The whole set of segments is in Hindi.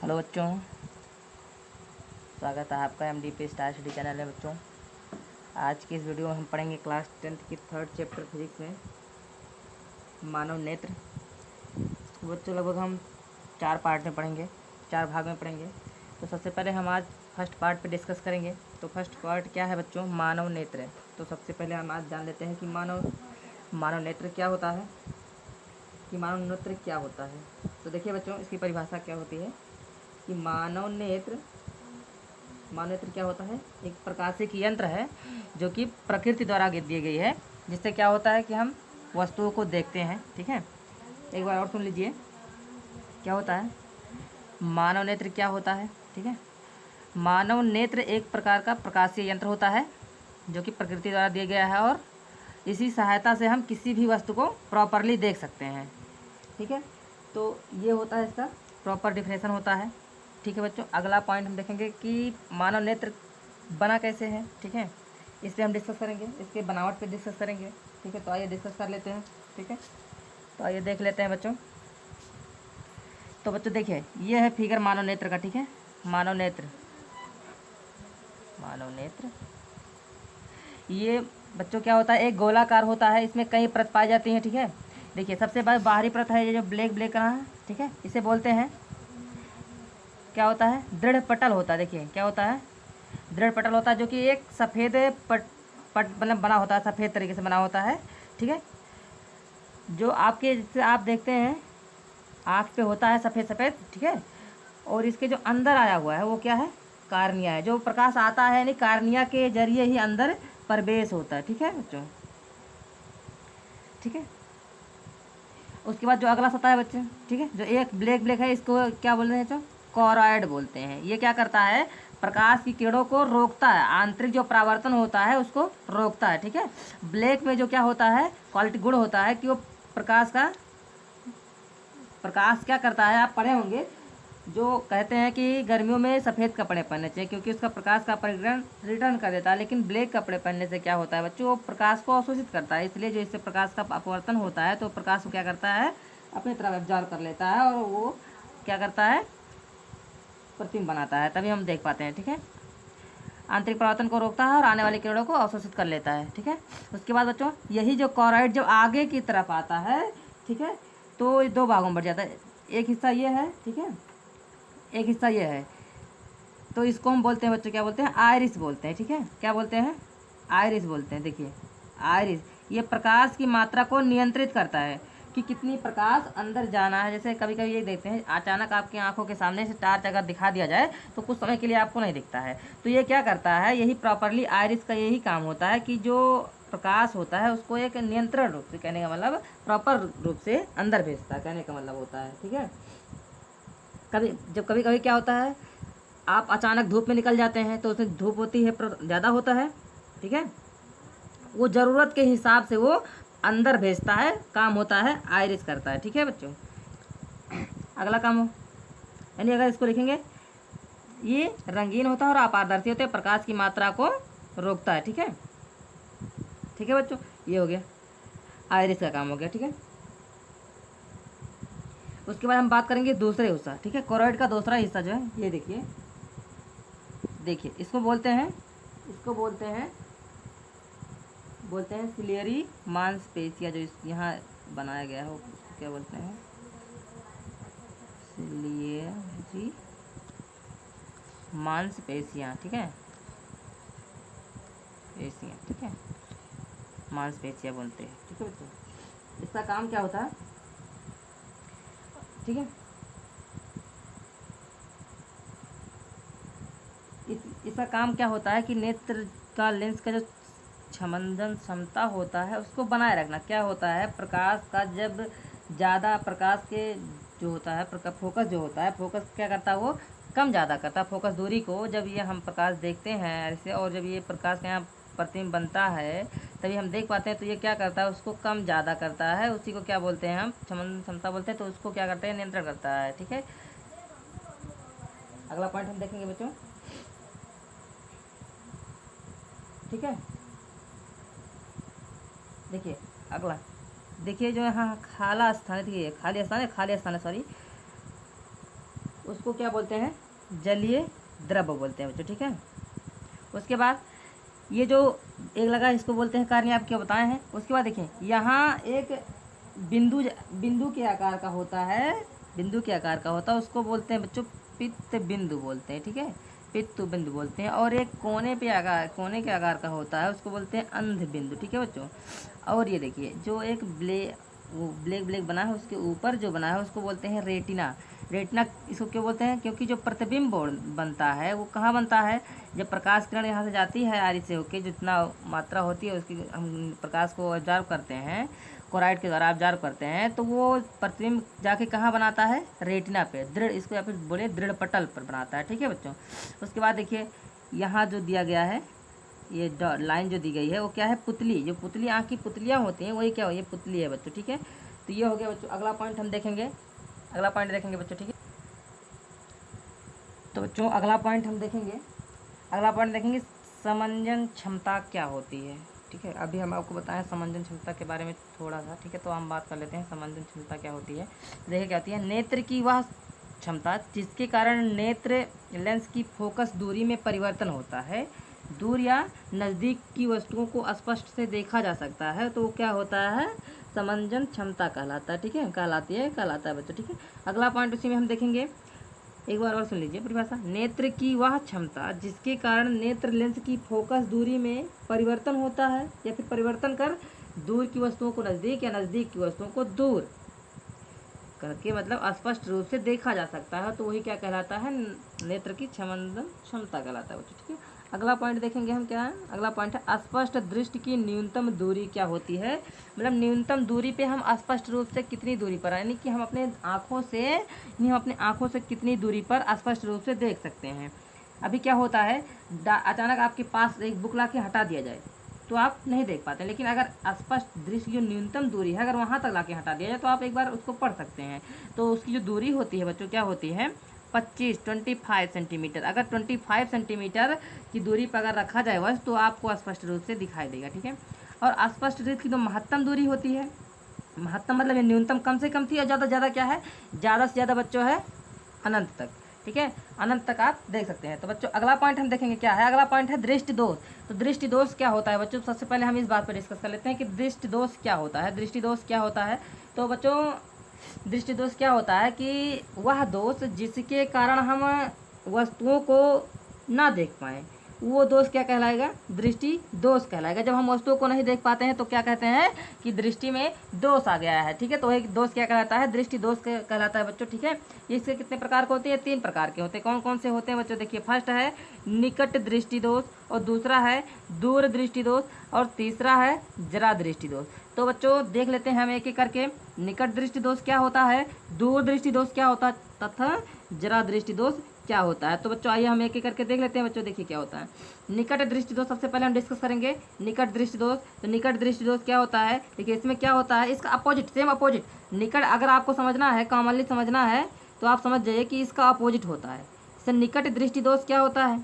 हेलो बच्चों, स्वागत है आपका MDP स्टार स्टडी चैनल में। बच्चों, आज की इस वीडियो में हम पढ़ेंगे क्लास 10th की थर्ड चैप्टर फिजिक्स में मानव नेत्र। तो बच्चों लगभग हम 4 पार्ट में पढ़ेंगे, 4 भाग में पढ़ेंगे। तो सबसे पहले हम आज फर्स्ट पार्ट पे डिस्कस करेंगे। तो फर्स्ट पार्ट क्या है बच्चों? मानव नेत्र। तो सबसे पहले हम आज जान लेते हैं कि मानव नेत्र क्या होता है, कि मानव नेत्र क्या होता है। तो देखिए बच्चों, इसकी परिभाषा क्या होती है कि मानव नेत्र क्या होता है? एक प्रकाशिक यंत्र है जो कि प्रकृति द्वारा दी गई है, जिससे क्या होता है कि हम वस्तुओं को देखते हैं। ठीक है, एक बार और सुन लीजिए क्या होता है मानव नेत्र क्या होता है। ठीक है, मानव नेत्र एक प्रकार का प्रकाशीय यंत्र होता है जो कि प्रकृति द्वारा दिया गया है, और इसी सहायता से हम किसी भी वस्तु को प्रॉपरली देख सकते हैं। ठीक है, तो ये होता है, इसका प्रॉपर डिफिनेशन होता है। ठीक है बच्चों, अगला पॉइंट हम देखेंगे कि मानव नेत्र बना कैसे है। ठीक है, इस पर हम डिस्कस करेंगे, इसके बनावट पे डिस्कस करेंगे। ठीक है, तो आइए डिस्कस कर लेते हैं। ठीक है, तो आइए देख लेते हैं बच्चों। तो बच्चों देखिए, ये है फिगर मानव नेत्र का। ठीक है, मानव नेत्र ये बच्चों क्या होता है? एक गोलाकार होता है, इसमें कई परत पाई जाती हैं। ठीक है, देखिए सबसे बाहरी परत है ये जो ब्लैक रहा है। ठीक है, इसे बोलते हैं क्या होता है? दृढ़ पटल होता है। देखिए क्या होता है? दृढ़ पटल होता है, जो कि एक सफ़ेद पट मतलब बना होता है, सफ़ेद तरीके से बना होता है। ठीक है, जो आपके जैसे आप देखते हैं आँख पे होता है सफ़ेद सफ़ेद। ठीक है, और इसके जो अंदर आया हुआ है वो क्या है? कार्निया है। जो प्रकाश आता है यानी कार्निया के जरिए ही अंदर प्रवेश होता है। ठीक है बच्चों, ठीक है। उसके बाद जो अगला सतह है बच्चे, ठीक है, जो एक ब्लैक है, इसको क्या बोलते हैं बच्चों? कोरॉइड बोलते हैं। ये क्या करता है? प्रकाश की किरणों को रोकता है, आंतरिक जो परावर्तन होता है उसको रोकता है। ठीक है, ब्लैक में जो क्या होता है क्वालिटी गुण होता है कि वो प्रकाश क्या करता है? आप पढ़े होंगे, जो कहते हैं कि गर्मियों में सफ़ेद कपड़े पहनने चाहिए क्योंकि उसका प्रकाश का परिग्रहण रिटर्न कर देता है। लेकिन ब्लैक कपड़े पहनने से क्या होता है बच्चों? वो प्रकाश को अवशोषित करता है, इसलिए जो इससे प्रकाश का अपवर्तन होता है तो प्रकाश को क्या करता है? अपनी तरफ एब्जॉर्ब कर लेता है, और वो क्या करता है? प्रतिबिंब बनाता है, तभी हम देख पाते हैं। ठीक है, आंतरिक परावर्तन को रोकता है और आने वाली किरणों को अवशोषित कर लेता है। ठीक है, उसके बाद बच्चों यही जो कोरॉइड जब आगे की तरफ आता है, ठीक है, तो ये 2 भागों में बढ़ जाता है। एक हिस्सा ये है, ठीक है, एक हिस्सा ये है। तो इसको हम बोलते हैं बच्चों, क्या बोलते हैं? आइरिस बोलते हैं। ठीक है, क्या बोलते हैं? आइरिस बोलते हैं। देखिए आइरिस ये प्रकाश की मात्रा को नियंत्रित करता है कि कितनी प्रकाश अंदर जाना है। जैसे कभी कभी ये देखते हैं, अचानक आपकी आंखों के सामने से टार्च अगर दिखा दिया जाए तो कुछ समय के लिए आपको नहीं दिखता है, तो ये क्या करता है? यही प्रॉपरली आइरिस का यही काम होता है कि जो प्रकाश होता है उसको एक नियंत्रण रूप से, कहने का मतलब प्रॉपर रूप से अंदर भेजता है, कहने का मतलब होता है। ठीक है, कभी कभी क्या होता है, आप अचानक धूप में निकल जाते हैं तो उसमें धूप होती है ज़्यादा होता है। ठीक है, वो ज़रूरत के हिसाब से वो अंदर भेजता है, काम होता है आइरिस करता है। ठीक है बच्चों, अगला काम हो, यानी अगर इसको लिखेंगे, ये रंगीन होता है और अपारदर्शी होते हैं, प्रकाश की मात्रा को रोकता है। ठीक है, ठीक है बच्चों, ये हो गया आइरिस का काम हो गया। ठीक है, उसके बाद हम बात करेंगे दूसरे हिस्सा। ठीक है, कोरॉइड का दूसरा हिस्सा जो है, ये देखिए इसको बोलते हैं सिलियरी मांसपेशिया। जो यहाँ बनाया गया है उसको क्या बोलते हैं? सिलियरी मांसपेशियाँ। ठीक है, पेशियाँ। ठीक है, मांसपेशियाँ बोलते हैं। ठीक है बच्चों, इसका काम क्या होता है? ठीक है, इसका काम क्या होता है कि नेत्र का लेंस का जो छमंदन क्षमता होता है उसको बनाए रखना। क्या होता है? प्रकाश का जब ज़्यादा प्रकाश के जो होता है फोकस जो होता है, फोकस क्या करता है? वो कम ज़्यादा करता है फोकस दूरी को। जब ये हम प्रकाश देखते हैं ऐसे, और जब ये प्रकाश का यहाँ प्रतिबिंब बनता है तभी हम देख पाते हैं, तो ये क्या करता है? उसको कम ज़्यादा करता है, उसी को क्या बोलते हैं? हम छमंदन क्षमता बोलते हैं। तो उसको क्या करते हैं? नियंत्रण करता है। ठीक है, अगला पॉइंट हम देखेंगे बच्चों। ठीक है, देखिए अगला, देखिए जो यहाँ खाली स्थान है, सॉरी, उसको क्या बोलते हैं, जलीय द्रव बोलते हैं बच्चों, ठीक है। उसके बाद ये जो एक लगा इसको बोलते हैं कार्य, आप क्या बताए हैं। उसके बाद देखिए यहाँ एक बिंदु के आकार का होता है, बिंदु के आकार का होता है, उसको बोलते हैं बच्चों पित्त बिंदु बोलते हैं, ठीक है, पित्त बिंदु बोलते हैं। और एक कोने के आकार का होता है, उसको बोलते हैं अंध बिंदु, ठीक है बच्चों। और ये देखिए जो एक ब्लैक बना है, उसके ऊपर जो बना है उसको बोलते हैं रेटिना। रेटिना इसको क्यों बोलते हैं, क्योंकि जो प्रतिबिंब बनता है वो कहाँ बनता है, जब प्रकाश किरण यहाँ से जाती है आरी से होके, जितना मात्रा होती है उसकी हम प्रकाश को ऑब्जर्व करते हैं, कोराइड के द्वारा ऑब्जर्व करते हैं, तो वो प्रतिबिंब जाके कहाँ बनाता है, रेटिना पे, दृढ़, इसको या फिर बोले दृढ़ पटल पर बनाता है, ठीक है बच्चों। उसके बाद देखिए यहाँ जो दिया गया है, ये लाइन जो दी गई है वो क्या है, पुतली, जो पुतली आँख की पुतलियाँ होती हैं वही क्या हो, ये पुतली है बच्चों, ठीक है। तो ये हो गया बच्चों। अगला पॉइंट हम देखेंगे, अगला पॉइंट देखेंगे बच्चों, ठीक है। तो बच्चों अगला पॉइंट हम देखेंगे, अगला पॉइंट देखेंगे समंजन क्षमता क्या होती है, ठीक है। अभी हम आपको बताएं समंजन क्षमता के बारे में थोड़ा सा, ठीक है। तो हम बात कर लेते हैं समंजन क्षमता क्या होती है। देखिए क्या होती है, नेत्र की वह क्षमता जिसके कारण नेत्र लेंस की फोकस दूरी में परिवर्तन होता है, दूर या नज़दीक की वस्तुओं को स्पष्ट से देखा जा सकता है, तो क्या होता है, समंजन क्षमता कहलाता है, ठीक है, कहलाता है बच्चों, ठीक है। अगला पॉइंट उसी में हम देखेंगे, एक बार और सुन लीजिए परिभाषा। नेत्र की वह क्षमता जिसके कारण नेत्र लेंस की फोकस दूरी में परिवर्तन होता है या फिर परिवर्तन कर दूर की वस्तुओं को नज़दीक या नज़दीक की वस्तुओं को दूर करके मतलब स्पष्ट रूप से देखा जा सकता है, तो वही क्या कहलाता है, नेत्र की समंजन क्षमता कहलाता है बच्चों, ठीक है। अगला पॉइंट देखेंगे हम, क्या है अगला पॉइंट है स्पष्ट दृष्टि की न्यूनतम दूरी क्या होती है। मतलब न्यूनतम दूरी पे हम स्पष्ट रूप से कितनी दूरी पर, यानी कि हम अपने आँखों से कितनी दूरी पर स्पष्ट रूप से देख सकते हैं। अभी क्या होता है, अचानक आपके पास एक बुक ला के हटा दिया जाए तो आप नहीं देख पाते, लेकिन अगर स्पष्ट दृष्टि की न्यूनतम दूरी है, अगर वहाँ तक ला के हटा दिया जाए तो आप एक बार उसको पढ़ सकते हैं। तो उसकी जो दूरी होती है बच्चों क्या होती है, 25 सेंटीमीटर। अगर 25 सेंटीमीटर की दूरी पर अगर रखा जाए बस तो आपको स्पष्ट रूप से दिखाई देगा, ठीक है। और स्पष्ट दृष्टि की जो महत्तम दूरी होती है, महत्तम मतलब ये न्यूनतम कम से कम थी और ज़्यादा से ज़्यादा क्या है, ज़्यादा से ज़्यादा बच्चों है अनंत तक, ठीक है, अनंत तक आप देख सकते हैं। तो बच्चों अगला पॉइंट हम देखेंगे क्या है, अगला पॉइंट है दृष्टि दोष। तो दृष्टि दोष क्या होता है बच्चों, सबसे पहले हम इस बात पर डिस्कस कर लेते हैं कि दृष्टि दोष क्या होता है। दृष्टि दोष क्या होता है, तो बच्चों दृष्टि दोष क्या होता है कि वह दोष जिसके कारण हम वस्तुओं को ना देख पाएँ, वो दोष क्या कहलाएगा, दृष्टि दोष कहलाएगा। जब हम वस्तुओं को नहीं देख पाते हैं तो क्या कहते हैं कि दृष्टि में दोष आ गया है, ठीक है। तो एक दोष क्या कहलाता है, दृष्टि दोष कहलाता है बच्चों, ठीक है। इसके कितने प्रकार के होते हैं, 3 प्रकार के होते हैं। कौन कौन से होते हैं बच्चों, देखिए फर्स्ट है निकट दृष्टि दोष, और दूसरा है दूर दृष्टि दोष, और तीसरा है जरा दृष्टि दोष। तो बच्चों देख लेते हैं हम एक एक करके। निकट दृष्टि दोष क्या होता है, दूर दृष्टि दोष क्या होता है, तथा जरा दृष्टि दोष क्या होता है। तो बच्चों आइए हम एक एक करके देख लेते हैं बच्चों। देखिए क्या होता है निकट दृष्टि दोष, सबसे पहले हम डिस्कस करेंगे निकट दृष्टि दोष। तो निकट दृष्टि दोष क्या होता है, देखिए इसमें क्या होता है, इसका अपोजिट, सेम अपोजिट। निकट अगर आपको समझना है, कॉमनली समझना है तो आप समझ जाइए कि इसका अपोजिट होता है। इससे निकट दृष्टि दोष क्या होता है,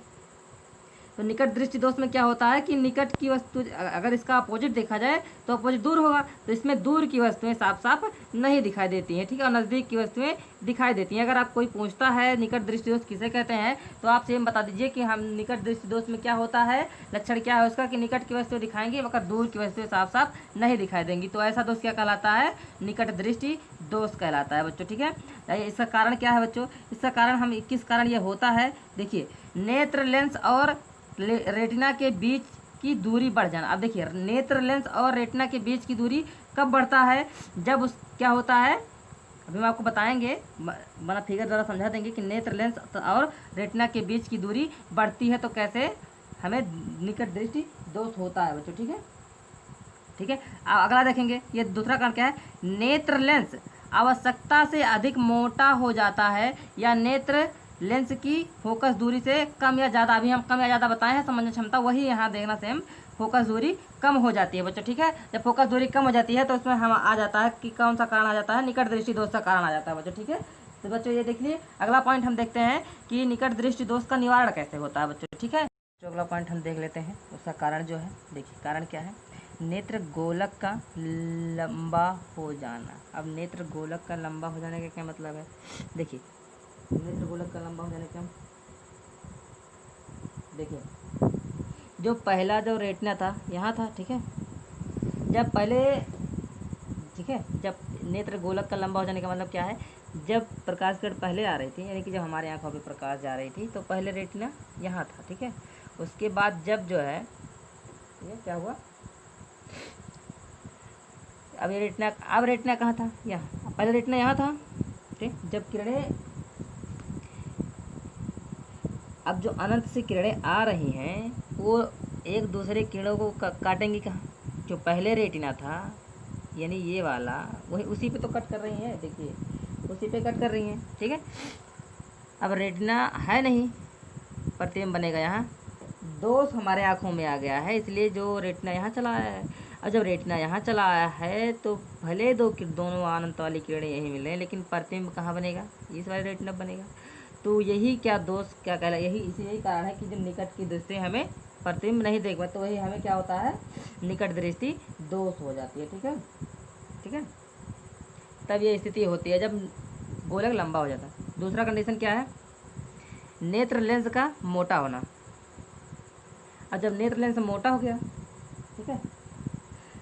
तो निकट दृष्टि दोष में क्या होता है कि निकट की वस्तु अगर इसका अपोजिट देखा जाए तो अपोजिट दूर होगा, तो इसमें दूर की वस्तुएं साफ साफ नहीं दिखाई देती हैं, ठीक है, और नज़दीक की वस्तुएं दिखाई देती हैं। अगर आप कोई पूछता है निकट दृष्टि दोष किसे कहते हैं तो आप सेम बता दीजिए कि हम निकट दृष्टि दोष में क्या होता है, लक्षण क्या है उसका, कि निकट की वस्तुएं दिखाएंगी मगर दूर की वस्तुएं साफ साफ नहीं दिखाई देंगी। तो ऐसा दोष क्या कहलाता है, निकट दृष्टि दोष कहलाता है बच्चों, ठीक है। इसका कारण क्या है बच्चों, इसका कारण हम किस कारण ये होता है, देखिए नेत्र लेंस और रेटिना के बीच की दूरी बढ़ जाना। अब देखिए नेत्र लेंस और रेटिना के बीच की दूरी कब बढ़ता है, जब उस क्या होता है, अभी हम आपको बताएंगे, बना फिगर द्वारा समझा देंगे कि नेत्र लेंस और रेटिना के बीच की दूरी बढ़ती है तो कैसे हमें निकट दृष्टि दोष होता है बच्चों, ठीक है, ठीक है। अगला देखेंगे, ये दूसरा कारण क्या है, नेत्र लेंस आवश्यकता से अधिक मोटा हो जाता है या नेत्र लेंस की फोकस दूरी से कम या ज़्यादा, अभी हम कम या ज़्यादा बताए हैं समझने क्षमता, वही यहाँ देखना सेम, फोकस दूरी कम हो जाती है बच्चों, ठीक है। जब फोकस दूरी कम हो जाती है तो उसमें हम आ जाता है कि कौन सा कारण आ जाता है, निकट दृष्टि दोष का कारण आ जाता है बच्चों, ठीक है। तो बच्चों ये देख लीजिए, अगला पॉइंट हम देखते हैं कि निकट दृष्टि दोष का निवारण कैसे होता है बच्चों, ठीक है। तो अगला पॉइंट हम देख लेते हैं, उसका कारण जो है, देखिए कारण क्या है, नेत्र गोलक का लंबा हो जाना। अब नेत्र गोलक का लंबा हो जाने का क्या मतलब है, देखिए नेत्र गोलक का लंबा हो जाने का, देखिए जो पहला जो रेटिना था यहाँ था, ठीक है, जब पहले, ठीक है, जब नेत्र गोलक का लंबा हो जाने का मतलब क्या है, जब प्रकाश किरण पहले आ रही थी, यानी कि जब हमारे आँखों पे प्रकाश जा रही थी तो पहले रेटिना यहाँ था, ठीक है। उसके बाद जब जो है ये क्या हुआ, अब ये रेटिना, अब रेटिना कहाँ था, यहाँ, पहले रेटिना यहाँ था, ठीक। जब किरणें, अब जो अनंत से किरणें आ रही हैं वो एक दूसरे किरणों को काटेंगी कहाँ, जो पहले रेटिना था यानी ये वाला, वही उसी पे तो कट कर रही हैं, देखिए उसी पे कट कर रही हैं, ठीक है। अब रेटिना है नहीं, प्रतिबिंब बनेगा यहाँ, दोष हमारे आँखों में आ गया है, इसलिए जो रेटिना यहाँ चला आया है। और जब रेटिना यहाँ चला आया है तो भले दोनों अनंत वाली किरणें यही मिल रही हैं, लेकिन प्रतिबिंब कहाँ बनेगा, इस वाले रेटिना बनेगा। तो यही क्या दोष क्या कहला, यही कारण है कि जब निकट की दृष्टि हमें प्रतिबिंब नहीं देख पाते तो वही हमें क्या होता है, निकट दृष्टि दोष हो जाती है, ठीक है, ठीक है। तब ये स्थिति होती है जब गोलक लंबा हो जाता है। दूसरा कंडीशन क्या है, नेत्र लेंस का मोटा होना। और जब नेत्र लेंस मोटा हो गया, ठीक है,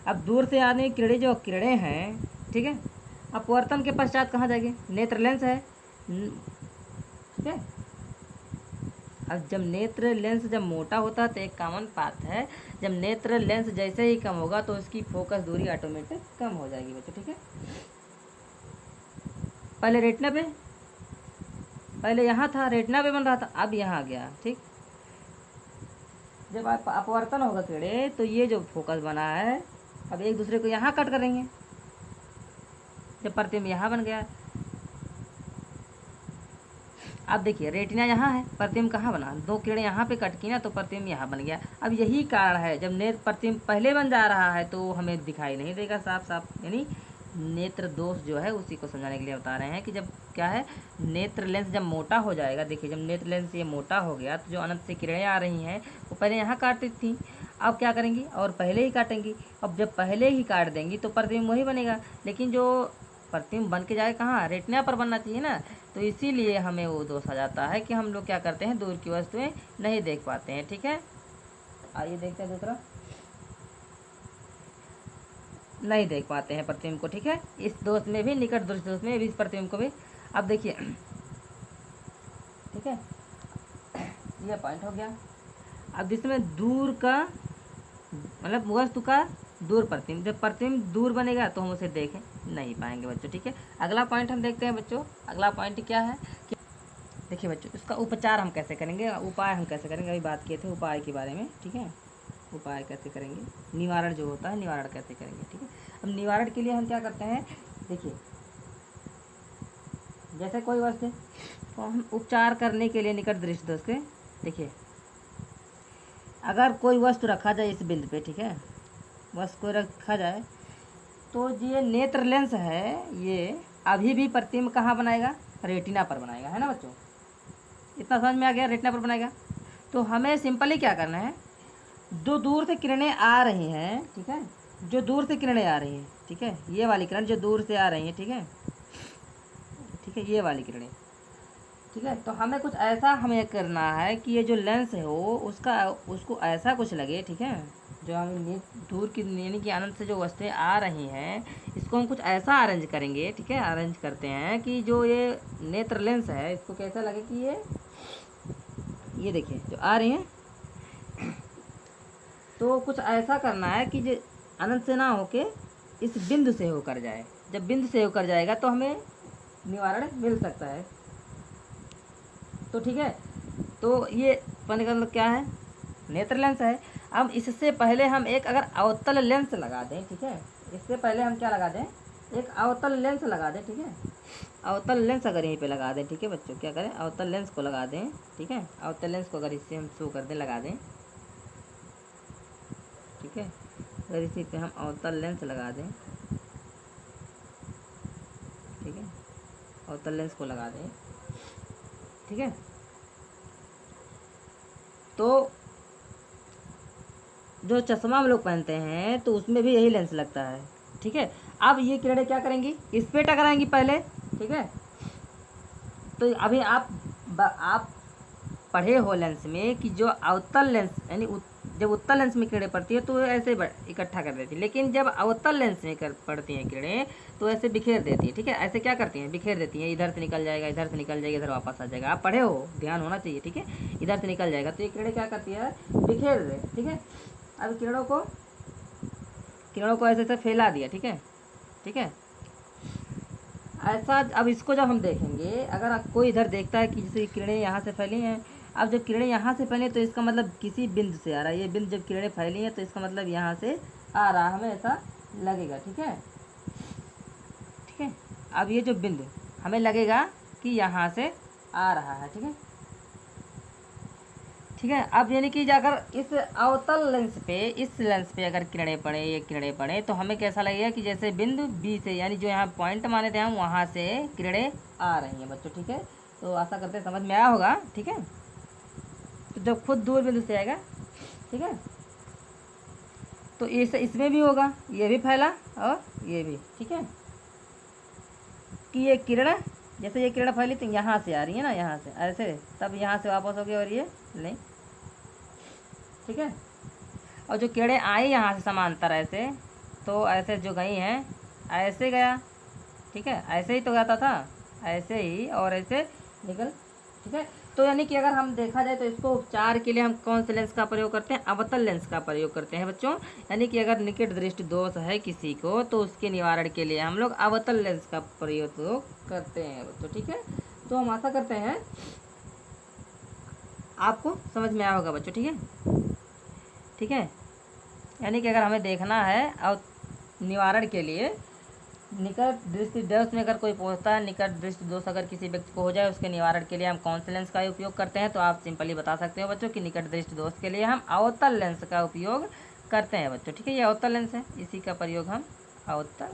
अब दूर से आने किरणें, जो किरणें हैं, ठीक है, अपवर्तन के पश्चात कहाँ जाएगी, नेत्र लेंस है, ठीक है। अब जब नेत्र लेंस जब मोटा होता है तो एक कॉमन बात है, जब नेत्र लेंस जैसे ही कम होगा तो उसकी फोकस दूरी ऑटोमेटिक कम हो जाएगी बच्चों, ठीक है। पहले रेटिना पे, पहले यहाँ था रेटिना पे बन रहा था, अब यहाँ आ गया, ठीक। जब आप अपवर्तन होगा किरणें तो ये जो फोकस बना है अब एक दूसरे को यहाँ कट करेंगे, जब प्रतिबिंब यहाँ बन गया। अब देखिए रेटिना यहाँ है, प्रतिबिंब कहाँ बना, दो किरणें यहाँ पे कट की ना तो प्रतिबिंब यहाँ बन गया। अब यही कारण है, जब नेत्र प्रतिबिंब पहले बन जा रहा है तो हमें दिखाई नहीं देगा साफ साफ, यानी नेत्र दोष जो है उसी को समझाने के लिए बता रहे हैं कि जब क्या है, नेत्र लेंस जब मोटा हो जाएगा, देखिए जब नेत्र लेंस ये मोटा हो गया तो जो अनंत से किरणें आ रही हैं वो पहले यहाँ काटती थी, अब क्या करेंगी, और पहले ही काटेंगी। अब जब पहले ही काट देंगी तो प्रतिबिंब वही बनेगा, लेकिन जो प्रतिबिंब बन के जाए कहाँ, रेटिना पर बनना चाहिए ना, तो इसीलिए हमें वो दोष आ जाता है कि हम लोग क्या करते हैं, दूर की वस्तुएं नहीं देख पाते हैं, ठीक है। आइए देखते हैं दूसरा, नहीं देख पाते हैं प्रतिबिंब को, ठीक है। इस दोष में भी, निकट दृष्टि दोष में भी, इस प्रतिबिंब को भी। अब देखिए, ठीक है, ये पॉइंट हो गया। अब जिसमें दूर का मतलब वस्तु का दूर प्रतिबिंब, जब प्रतिबिंब दूर बनेगा तो हम उसे देख नहीं पाएंगे बच्चों, ठीक है। अगला पॉइंट हम देखते हैं बच्चों, अगला पॉइंट क्या है कि देखिए बच्चों, इसका उपचार हम कैसे करेंगे, उपाय हम कैसे करेंगे, अभी बात किए थे उपाय के बारे में, ठीक है। उपाय कैसे करेंगे, निवारण जो होता है निवारण कैसे करेंगे, ठीक है। अब निवारण के लिए हम क्या करते हैं, देखिए जैसे कोई वस्तु तो हम उपचार करने के लिए निकट दृष्टि दोष के, देखिए अगर कोई वस्तु रखा जाए इस बिंदु पे, ठीक है, वस्तु को रखा जाए तो ये नेत्र लेंस है, ये अभी भी प्रतिबिंब कहाँ बनाएगा, रेटिना पर बनाएगा, है ना बच्चों, इतना समझ में आ गया, रेटिना पर बनाएगा। तो हमें सिंपली क्या करना है, जो दूर से किरणें आ रही हैं, ठीक है, जो दूर से किरणें आ रही हैं, ठीक है, ये वाली किरण जो दूर से आ रही हैं, ठीक है, ठीक है, ये वाली किरणें, ठीक है, तो हमें कुछ ऐसा हमें करना है कि ये जो लेंस है वो उसको ऐसा कुछ लगे, ठीक है, जो हम दूर की यानी कि अनंत से जो वस्तुएं आ रही हैं इसको हम कुछ ऐसा अरेंज करेंगे, ठीक है, अरेंज करते हैं कि जो ये नेत्र लेंस है इसको कैसा लगे कि ये देखिए जो आ रही हैं, तो कुछ ऐसा करना है कि जो अनंत से ना होके इस बिंदु से होकर जाए, जब बिंदु से होकर जाएगा तो हमें निवारण मिल सकता है, तो ठीक है। तो ये पहले का मतलब क्या है, नेत्र लेंस है। अब इससे पहले हम एक अगर अवतल लेंस लगा दें, ठीक है, इससे पहले हम क्या लगा दें, एक अवतल लेंस लगा दें, ठीक है, अवतल लेंस अगर यहीं पे लगा दें, ठीक है बच्चों, क्या करें, अवतल लेंस को लगा दें, ठीक है, अवतल लेंस को अगर इससे हम शो कर दें, लगा दें, ठीक है, अगर इसी पे हम अवतल लेंस लगा दें, ठीक है, अवतल लेंस को लगा दें, ठीक है, तो जो चश्मा हम लोग पहनते हैं तो उसमें भी यही लेंस लगता है, ठीक है। अब ये किरणें क्या करेंगी, इस पे टकराएंगी पहले, ठीक है, तो अभी आप पढ़े हो लेंस में कि जो अवतल लेंस यानी जब उत्तल लेंस में किरणें पड़ती है तो ऐसे इकट्ठा कर देती है, लेकिन जब अवतल लेंस में पड़ती हैं किरणें तो ऐसे बिखेर देती है। ठीक है, ऐसे क्या करती हैं, बिखेर देती हैं, इधर से निकल जाएगा, इधर से निकल जाएगा, इधर वापस आ जाएगा। आप पढ़े हो, ध्यान होना चाहिए। ठीक है, इधर से निकल जाएगा तो ये किरणें क्या करती है, बिखेर दे। ठीक है, अब किरणों को ऐसे ऐसे फैला दिया। ठीक है, ठीक है, ऐसा। अब इसको जब हम देखेंगे, अगर कोई इधर देखता है कि जैसे किरणें यहाँ से फैली हैं, अब जब किरणें यहाँ से फैली तो इसका मतलब किसी बिंदु से आ रहा है। ये बिंदु जब किरणें फैली हैं तो इसका मतलब यहाँ से आ रहा, हमें ऐसा लगेगा। ठीक है, ठीक है, अब ये जो बिंदु हमें लगेगा कि यहाँ से आ रहा है। ठीक है, ठीक है। अब यानी कि अगर इस अवतल लेंस पे, इस लेंस पे अगर किरणें पड़े, ये किरणें पड़े तो हमें कैसा लगेगा कि जैसे बिंदु बी से, यानी जो यहाँ पॉइंट माने थे हम, वहाँ से किरणें आ रही हैं बच्चों। ठीक है, तो आशा करते हैं समझ में आया होगा। ठीक है, तो जब खुद दूर बिंदु से आएगा, ठीक है, तो इसमें भी होगा, ये भी फैला और ये भी। ठीक है, कि ये किरण, जैसे ये किरण फैली तो यहाँ से आ रही है ना, यहाँ से ऐसे, तब यहाँ से वापस हो गया और ये नहीं। ठीक है, और जो किरणें आई यहाँ से समांतर ऐसे, तो ऐसे जो गई हैं ऐसे गया। ठीक है, ऐसे ही तो जाता था, ऐसे ही और ऐसे निकल। ठीक है, तो यानी कि अगर हम देखा जाए तो इसको उपचार के लिए हम कौन से लेंस का प्रयोग करते हैं, अवतल लेंस का प्रयोग करते हैं बच्चों। यानी कि अगर निकट दृष्टि दोष है किसी को तो उसके निवारण के लिए हम लोग अवतल लेंस का प्रयोग करते हैं बच्चों। ठीक है, तो हम आशा करते हैं आपको समझ में आया होगा बच्चों। ठीक है, ठीक है, यानी कि अगर हमें देखना है और निवारण के लिए निकट दृष्टि दोष में अगर कोई पहुंचता है, निकट दृष्टि दोष अगर किसी व्यक्ति को हो जाए, उसके निवारण के लिए हम कौन से लेंस का उपयोग करते हैं, तो आप सिंपली बता सकते हो बच्चों कि निकट दृष्टि दोष के लिए हम अवतल लेंस का उपयोग करते हैं बच्चों। ठीक है, ये अवतल लेंस है, इसी का प्रयोग हम अवतल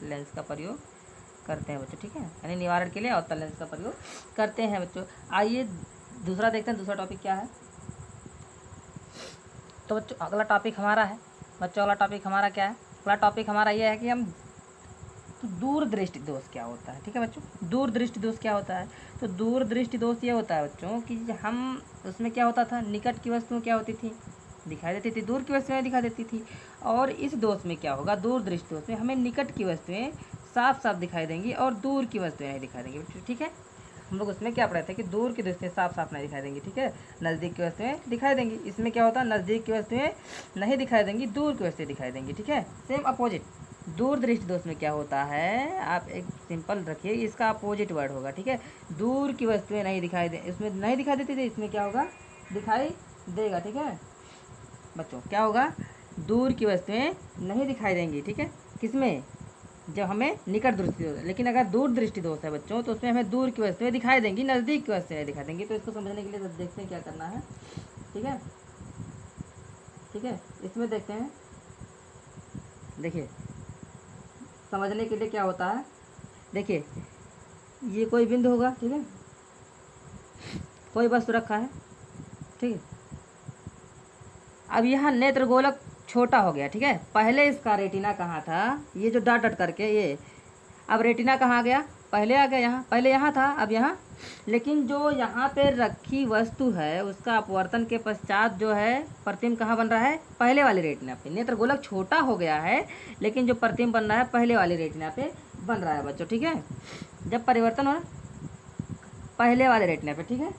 लेंस का प्रयोग करते हैं बच्चों। ठीक है, यानी निवारण के लिए अवतल लेंस का प्रयोग करते हैं बच्चों। आइए दूसरा देखते हैं, दूसरा टॉपिक क्या है। तो बच्चों अगला टॉपिक हमारा है, बच्चों अगला टॉपिक हमारा क्या है, अगला टॉपिक हमारा ये है कि हम तो दूर दृष्टि दोष क्या होता है। ठीक है बच्चों, दूर दृष्टि दोष क्या होता है, तो दूर दृष्टि दोष ये होता है बच्चों कि हम उसमें क्या होता था, निकट की वस्तुएं क्या होती थी, दिखाई देती थी, दूर की वस्तुएं दिखाई देती थी। और इस दोष में क्या होगा, दूर दृष्टि दोष में हमें निकट की वस्तुएं साफ साफ दिखाई देंगी और दूर की वस्तुएं नहीं दिखाई देंगी बच्चों। ठीक है, हम लोग उसमें क्या पढ़े थे कि दूर की वस्तुएं साफ साफ नहीं दिखाई देंगी। ठीक है, नज़दीक की वस्तुएं दिखाई देंगी। इसमें क्या होता है, नज़दीक की वस्तुएं नहीं दिखाई देंगी, दूर की वस्तुएं दिखाई देंगी। ठीक है, सेम अपोजिट दूर दृष्टि दोष में क्या होता है, आप एक सिंपल रखिए, इसका अपोजिट वर्ड होगा। ठीक है, दूर की वस्तुएं नहीं दिखाई दे, इसमें नहीं दिखाई देती थी, इसमें क्या होगा, दिखाई देगा। ठीक है बच्चों, क्या होगा, दूर की वस्तुएं नहीं दिखाई देंगी। ठीक है, किसमें, जब हमें निकट दृष्टि दोष है। लेकिन अगर दूर दृष्टि दोष है बच्चों तो उसमें हमें दूर की वस्तुएं दिखाई देंगी, नज़दीक की वस्तुएं दिखाई देंगी। तो इसको समझने के लिए देखते हैं क्या करना है। ठीक है, ठीक है, इसमें देखते हैं, देखिए समझने के लिए क्या होता है। देखिए ये कोई बिंदु होगा, ठीक है, कोई वस्तु रखा है, ठीक है। अब यहाँ नेत्र गोलक छोटा हो गया। ठीक है, पहले इसका रेटिना कहाँ था, ये जो डॉट डॉट करके ये, अब रेटिना कहाँ गया, पहले आ गया यहाँ, पहले यहाँ था, अब यहाँ। लेकिन जो यहाँ पे रखी वस्तु है उसका अपवर्तन के पश्चात जो है प्रतिबिंब कहाँ बन रहा है, पहले वाले रेटिना पे। नेत्र गोलक छोटा हो गया है लेकिन जो प्रतिबिंब बन रहा है पहले वाले रेटिना पे बन रहा है बच्चों। ठीक है, जब परिवर्तन हो रहा पहले वाले रेटिना पे। ठीक है,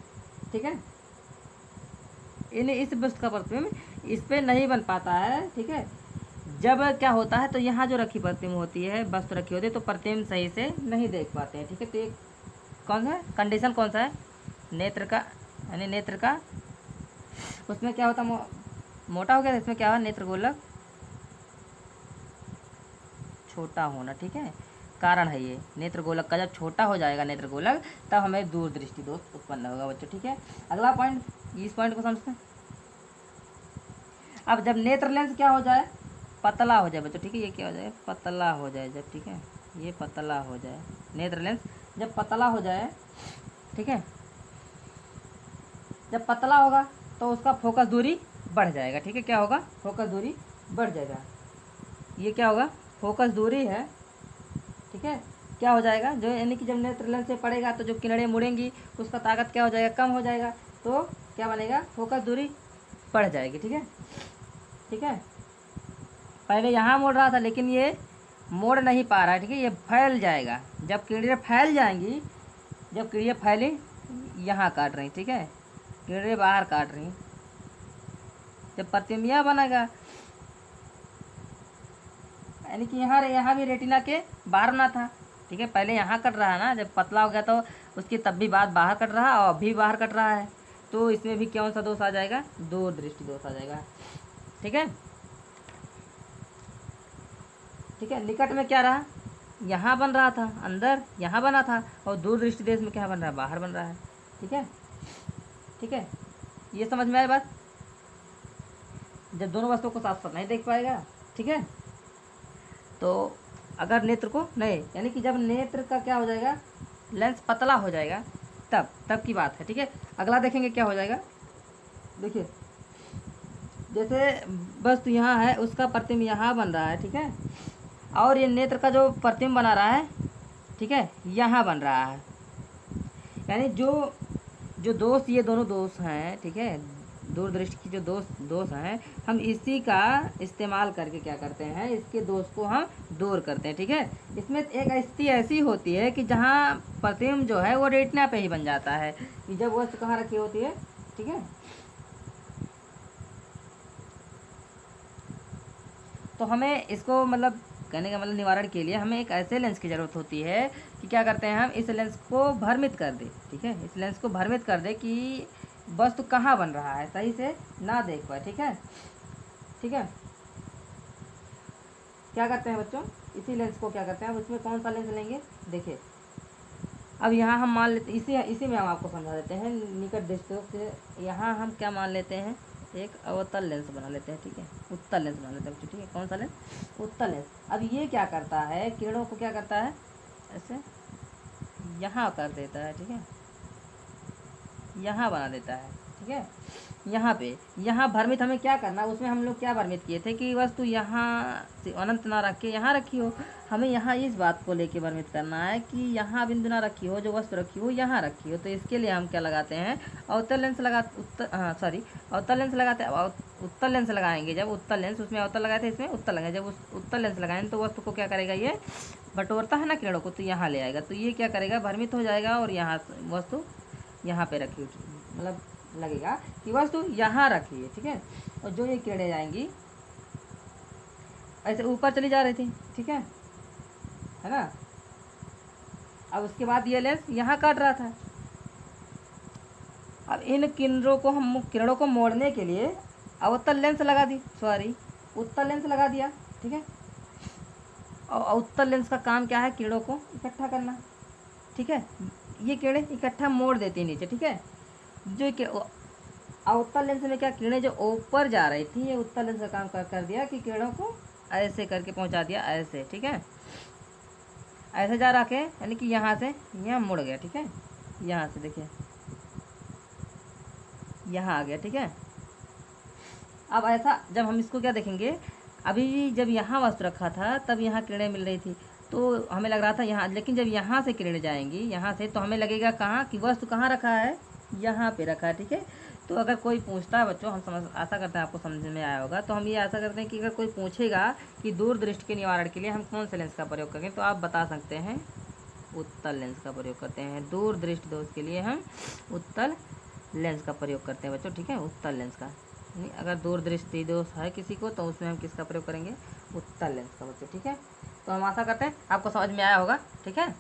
ठीक है, इन्हें इस वस्तु का प्रतिबिंब इस पे नहीं बन पाता है। ठीक है, जब क्या होता है तो यहाँ जो रखी प्रतिबिंब होती है, वस्तु रखी होती है, तो प्रतिबिंब सही से नहीं देख पाते हैं। ठीक है, तो एक कौन सा कंडीशन, कौन सा है, नेत्र का, यानी नेत्र का उसमें क्या होता, मोटा हो गया, इसमें क्या हुआ, नेत्र गोलक छोटा होना। ठीक है, कारण है ये, नेत्र गोलक का जब छोटा हो जाएगा नेत्र गोलक तब हमें दूर दृष्टि दोष उत्पन्न होगा बच्चों। ठीक है, अगला पॉइंट, इस पॉइंट को समझते हैं। अब जब नेत्र लेंस क्या हो जाए, पतला हो जाए बच्चों। ठीक है, ये क्या हो जाए, पतला हो जाए जब। ठीक है, ये पतला हो जाए, नेत्र लेंस जब पतला हो जाए। ठीक है, जब पतला होगा तो उसका फोकस दूरी बढ़ जाएगा। ठीक है, क्या होगा, फोकस दूरी बढ़ जाएगा। ये क्या होगा, फोकस दूरी है। ठीक है, क्या हो जाएगा, जो यानी कि जब नेत्र लेंस से पड़ेगा तो जो किरणें मुड़ेंगी उसका ताकत क्या हो जाएगा, कम हो जाएगा। तो क्या बनेगा, फोकस दूरी बढ़ जाएगी। ठीक है, ठीक है। पहले यहाँ मोड़ रहा था लेकिन ये मोड़ नहीं पा रहा है। ठीक है, ये फैल जाएगा। जब किरणें फैल जाएंगी, जब किरणें फैली यहाँ काट रही, ठीक है, किरणें बाहर काट रही, जब प्रतिबिंब यहाँ बनेगा, यानी कि यहाँ भी रेटिना के बाहर ना था। ठीक है, पहले यहाँ कट रहा है ना, जब पतला हो गया तो उसकी तब भी बाद बाहर कट रहा और अभी बाहर कट रहा है। तो इसमें भी कौन सा दोष आ जाएगा, दूरदृष्टि दोष आ जाएगा। ठीक है, ठीक है। निकट में क्या रहा, यहाँ बन रहा था, अंदर यहाँ बना था, और दूरदृष्टि देश में क्या बन रहा है, बाहर बन रहा है। ठीक है, ठीक है, ये समझ में आए बात। जब दोनों वस्तुओं को साथ साथ नहीं देख पाएगा, ठीक है, तो अगर नेत्र को नहीं, यानी कि जब नेत्र का क्या हो जाएगा, लेंस पतला हो जाएगा, तब की बात है। ठीक है, अगला देखेंगे क्या हो जाएगा। देखिए, जैसे वस्तु यहाँ है, उसका प्रतिबिंब यहाँ बन रहा है। ठीक है, और ये नेत्र का जो प्रतिबिंब बना रहा है, ठीक है, यहाँ बन रहा है। यानी जो दोष, ये दोनों दोष हैं, ठीक है, दूरदृष्टि की जो दोष हैं, हम इसी का इस्तेमाल करके क्या करते हैं, इसके दोष को हम दूर करते हैं। ठीक है, इसमें एक स्थिति ऐसी होती है कि जहाँ प्रतिबिंब जो है वो रेटिना पे ही बन जाता है, कि जब वस्तु कहाँ रखी होती है। ठीक है, तो हमें इसको मतलब कहने का मतलब निवारण के लिए हमें एक ऐसे लेंस की ज़रूरत होती है कि क्या करते हैं, हम इस लेंस को भ्रमित कर दें। ठीक है, इस लेंस को भ्रमित कर दे कि वस्तु कहाँ बन रहा है, सही से ना देख पाए। ठीक है, ठीक है, क्या करते हैं बच्चों, इसी लेंस को क्या करते हैं, अब उसमें कौन सा लेंस लेंगे, देखिए, अब यहाँ हम मान लेते, इसी में हम आपको समझा देते हैं निकट दृष्टियों से। यहाँ हम क्या मान लेते हैं, एक अवतल लेंस बना लेते हैं। ठीक है, उत्तल लेंस बना लेते हैं बच्चों। ठीक है, कौन सा लेंस, उत्तल लेंस। अब ये क्या करता है, किरणों को क्या करता है, ऐसे यहाँ कर देता है। ठीक है, यहाँ बना देता है। ठीक है, यहाँ भ्रमित हमें क्या करना, उसमें हम लोग क्या भ्रमित किए थे कि वस्तु यहाँ से अनंत ना रख के यहाँ रखी हो। हमें यहाँ इस बात को लेके भ्रमित करना है कि यहाँ बिंदु ना रखी हो, जो वस्तु रखी हो यहाँ रखी हो। तो इसके लिए हम क्या लगाते हैं, अवतल लेंस अवतल लेंस लगाते हैं। उत्तल लेंस लगाएंगे, जब उत्तल लेंस, उसमें अवतल लगाए थे, इसमें उत्तल लगाए, जब उस उत्तल लेंस लगाएंगे तो वस्तु को क्या करेगा, ये बटोरता है ना किरणों को, तो यहाँ ले आएगा। तो ये क्या करेगा, भ्रमित हो जाएगा, और यहाँ वस्तु यहाँ पे रखी, मतलब लगेगा कि वस्तु यहाँ रखी है। ठीक है, और जो ये किरणें जाएंगी ऐसे ऊपर चली जा रही थी। ठीक है ना। अब उसके बाद ये लेंस यहाँ काट रहा था। अब इन किरणों को मोड़ने के लिए अवतल लेंस लगा दी, सॉरी उत्तल लेंस लगा दिया। ठीक है, और उत्तल लेंस का काम क्या है, किरणों को इकट्ठा करना। ठीक है, ये किरणें इकट्ठा मोड़ देती है नीचे। ठीक है, जो उत्तल लेंस में क्या, किरणें जो ऊपर जा रही थी, ये उत्तल लेंस का काम कर दिया कि किरणों को ऐसे करके पहुंचा दिया, ऐसे। ठीक है, ऐसे जा रहा के, यानी कि यहाँ से यहाँ मुड़ गया। ठीक है, यहाँ से देखिए यहाँ आ गया। ठीक है, अब ऐसा जब हम इसको क्या देखेंगे, अभी जब यहाँ वस्तु रखा था तब यहाँ किरणें मिल रही थी, तो हमें लग रहा था यहाँ, लेकिन जब यहाँ से किरणें जाएंगी यहाँ से, तो हमें लगेगा कहाँ कि वस्तु कहाँ रखा है, यहाँ पे रखा है। ठीक है, तो अगर कोई पूछता है बच्चों, हम आशा करते हैं आपको समझ में आया होगा, तो हम ये आशा करते हैं कि अगर कोई पूछेगा कि दूरदृष्टि के निवारण के लिए हम कौन से लेंस का प्रयोग करें, तो आप बता सकते हैं उत्तल लेंस का प्रयोग करते हैं। दूरदृष्टि दोष के लिए हम उत्तल लेंस का प्रयोग करते हैं बच्चों। ठीक है, उत्तल लेंस का, अगर दूरदृष्टि दोष है किसी को तो उसमें हम किसका प्रयोग करेंगे, उत्तल लेंस का बच्चों। ठीक है, तो हम आशा करते हैं आपको समझ में आया होगा। ठीक है।